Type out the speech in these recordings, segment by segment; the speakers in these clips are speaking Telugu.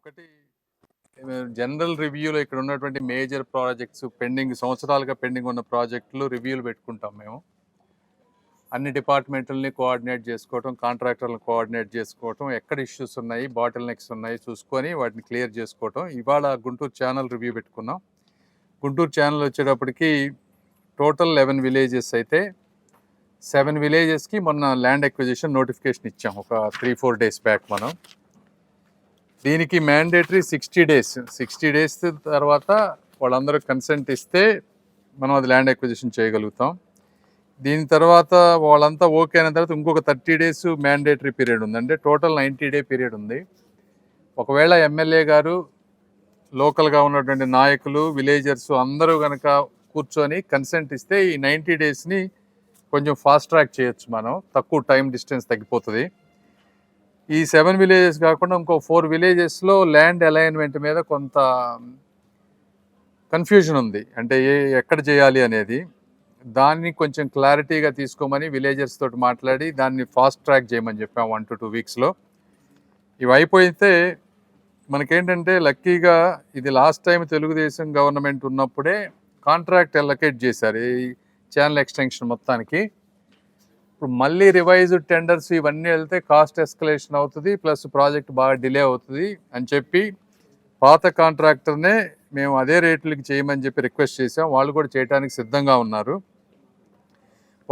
ఒకటి జనరల్ రివ్యూలో ఇక్కడ ఉన్నటువంటి మేజర్ ప్రాజెక్ట్స్ సంవత్సరాలుగా పెండింగ్ ఉన్న ప్రాజెక్టులు రివ్యూలు పెట్టుకుంటాం మేము. అన్ని డిపార్ట్మెంట్లని కోఆర్డినేట్ చేసుకోవటం, కాంట్రాక్టర్లను కోఆర్డినేట్ చేసుకోవటం, ఎక్కడ ఇష్యూస్ ఉన్నాయి, బాటిల్ నెక్స్ ఉన్నాయి చూసుకొని వాటిని క్లియర్ చేసుకోవటం. ఇవాళ గుంటూరు ఛానల్ రివ్యూ పెట్టుకున్నాం. గుంటూరు ఛానల్ వచ్చేటప్పటికి టోటల్ 11 విలేజెస్ అయితే 7 విలేజెస్కి మొన్న ల్యాండ్ ఎక్విజిషన్ నోటిఫికేషన్ ఇచ్చాం ఒక 3-4 డేస్ బ్యాక్ మనం. దీనికి మ్యాండేటరీ 60 డేస్. 60 డేస్ తర్వాత వాళ్ళందరూ కన్సెంట్ ఇస్తే మనం అది ల్యాండ్ ఎక్విజిషన్ చేయగలుగుతాం. దీని తర్వాత వాళ్ళంతా ఓకే అయిన తర్వాత ఇంకొక 30 డేస్ మ్యాండేటరీ పీరియడ్ ఉంది. అంటే టోటల్ 90 డే పీరియడ్ ఉంది. ఒకవేళ ఎమ్మెల్యే గారు, లోకల్గా ఉన్నటువంటి నాయకులు, విలేజర్స్ అందరూ కనుక కూర్చొని కన్సెంట్ ఇస్తే ఈ 90 డేస్ని కొంచెం ఫాస్ట్ ట్రాక్ చేయొచ్చు. మనం తక్కువ టైం డిస్టెన్స్ తగ్గిపోతుంది. ఈ 7 విలేజెస్ కాకుండా ఇంకో 4 విలేజెస్లో ల్యాండ్ అలైన్మెంట్ మీద కొంత కన్ఫ్యూజన్ ఉంది. అంటే ఎక్కడ చేయాలి అనేది దాన్ని కొంచెం క్లారిటీగా తీసుకోమని విలేజర్స్ తోటి మాట్లాడి దాన్ని ఫాస్ట్ ట్రాక్ చేయమని చెప్పాం 1 to 2 వీక్స్లో. ఇవి అయిపోతే మనకేంటంటే లక్కీగా ఇది లాస్ట్ టైం తెలుగుదేశం గవర్నమెంట్ ఉన్నప్పుడే కాంట్రాక్ట్ అలొకేట్ చేశారు ఈ ఛానల్ ఎక్స్టెన్షన్ మొత్తానికి. ఇప్పుడు మళ్ళీ రివైజ్డ్ టెండర్స్ ఇవన్నీ వెళ్తే కాస్ట్ ఎస్కలేషన్ అవుతుంది, ప్లస్ ప్రాజెక్ట్ బాగా డిలే అవుతుంది అని చెప్పి పాత కాంట్రాక్టర్నే మేము అదే రేట్లకి చేయమని చెప్పి రిక్వెస్ట్ చేసాం. వాళ్ళు కూడా చేయడానికి సిద్ధంగా ఉన్నారు.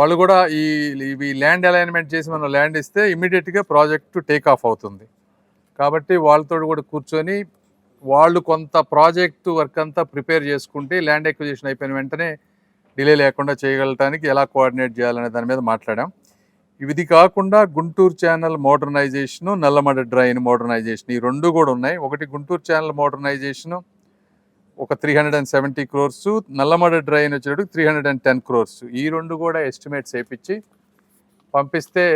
వాళ్ళు కూడా ఇవి ల్యాండ్ అలైన్మెంట్ చేసి మనం ల్యాండ్ ఇస్తే ఇమీడియట్గా ప్రాజెక్టు టేక్ ఆఫ్ అవుతుంది. కాబట్టి వాళ్ళతో కూడా కూర్చొని వాళ్ళు కొంత ప్రాజెక్టు వర్క్ అంతా ప్రిపేర్ చేసుకుంటే ల్యాండ్ ఎక్విజిషన్ అయిపోయిన వెంటనే డిలే లేకుండా చేయగలటానికి ఎలా కోఆర్డినేట్ చేయాలనే దాని మీద మాట్లాడాం. ఇది కాకుండా Guntur channel modernisation, Nallamada drain modernisation ఈ రెండు కూడా ఉన్నాయి. ఒకటి గుంటూరు ఛానల్ మోడర్నైజేషను ఒక 370 crores, నల్లమడ డ్రైన్ వచ్చేటప్పుడు 310 crores. ఈ రెండు కూడా ఎస్టిమేట్స్ వేయించి పంపిస్తే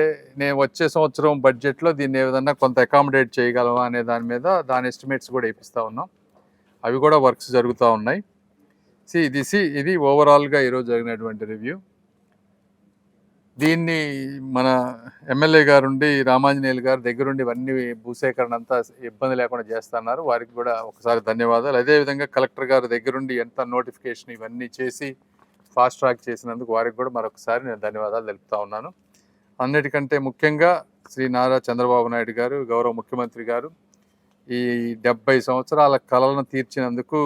నేను వచ్చే సంవత్సరం బడ్జెట్లో దీన్ని ఏదన్నా కొంత అకామిడేట్ చేయగలమా అనే దాని మీద దాని ఎస్టిమేట్స్ కూడా వేపిస్తూ ఉన్నాం. అవి కూడా వర్క్స్ జరుగుతూ ఉన్నాయి. ఇది ఓవరాల్గా ఈరోజు జరిగినటువంటి రివ్యూ. దీన్ని మన ఎమ్మెల్యే గారుండి రామాంజనేయులు గారు దగ్గరుండి ఇవన్నీ భూసేకరణ అంతా ఇబ్బంది లేకుండా చేస్తున్నారు. వారికి కూడా ఒకసారి ధన్యవాదాలు. అదేవిధంగా కలెక్టర్ గారు దగ్గరుండి ఎంత నోటిఫికేషన్ ఇవన్నీ చేసి ఫాస్ట్ ట్రాక్ చేసినందుకు వారికి కూడా మరొకసారి నేను ధన్యవాదాలు తెలుపుతా ఉన్నాను. అన్నిటికంటే ముఖ్యంగా శ్రీ నారా చంద్రబాబు నాయుడు గారు, గౌరవ ముఖ్యమంత్రి గారు ఈ 70 సంవత్సరాల కలలను తీర్చినందుకు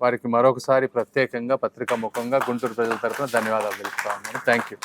వారికి మరొకసారి ప్రత్యేకంగా పత్రికా ముఖంగా గుంటూరు ప్రజల తరఫున ధన్యవాదాలు తెలుపుతా ఉన్నాను. Thank you.